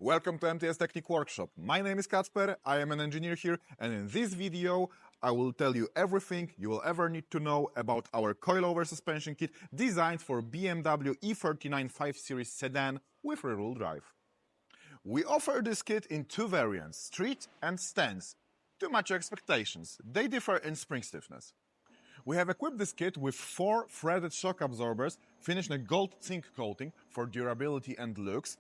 Welcome to MTS Technik Workshop. My name is Kacper, I am an engineer here, and in this video I will tell you everything you will ever need to know about our coilover suspension kit designed for BMW E39 5 Series sedan with rear-wheel drive. We offer this kit in two variants, street and stance. To match your expectations, they differ in spring stiffness. We have equipped this kit with 4 threaded shock absorbers finished in a gold zinc coating for durability and looks.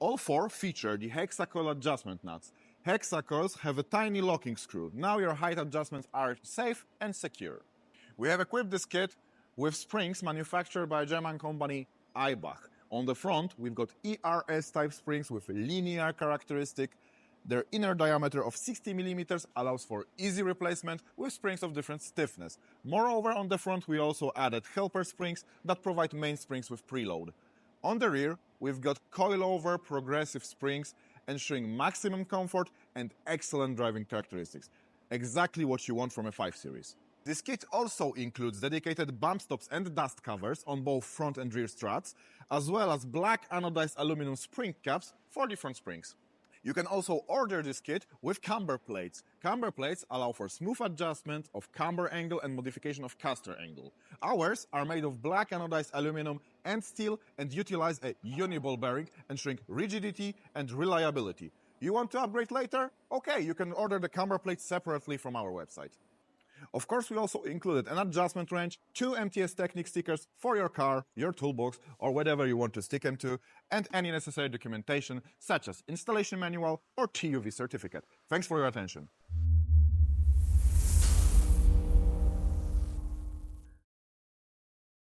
All 4 feature the hexacoil adjustment nuts. Hexacoils have a tiny locking screw. Now your height adjustments are safe and secure. We have equipped this kit with springs manufactured by a German company eibach. On the front, we've got ERS type springs with a linear characteristic. Their inner diameter of 60 mm allows for easy replacement with springs of different stiffness. Moreover, on the front we also added helper springs that provide mainsprings with preload. On the rear, we've got coilover progressive springs ensuring maximum comfort and excellent driving characteristics. Exactly what you want from a 5 Series. This kit also includes dedicated bump stops and dust covers on both front and rear struts, as well as black anodized aluminum spring caps for different springs. You can also order this kit with camber plates. Camber plates allow for smooth adjustment of camber angle and modification of caster angle. Ours are made of black anodized aluminum and steel and utilize a uni-ball bearing, ensuring rigidity and reliability. You want to upgrade later? Okay, you can order the camber plates separately from our website. Of course, we also included an adjustment wrench, 2 MTS Technik stickers for your car, your toolbox, or whatever you want to stick into, and any necessary documentation such as installation manual or TUV certificate. Thanks for your attention.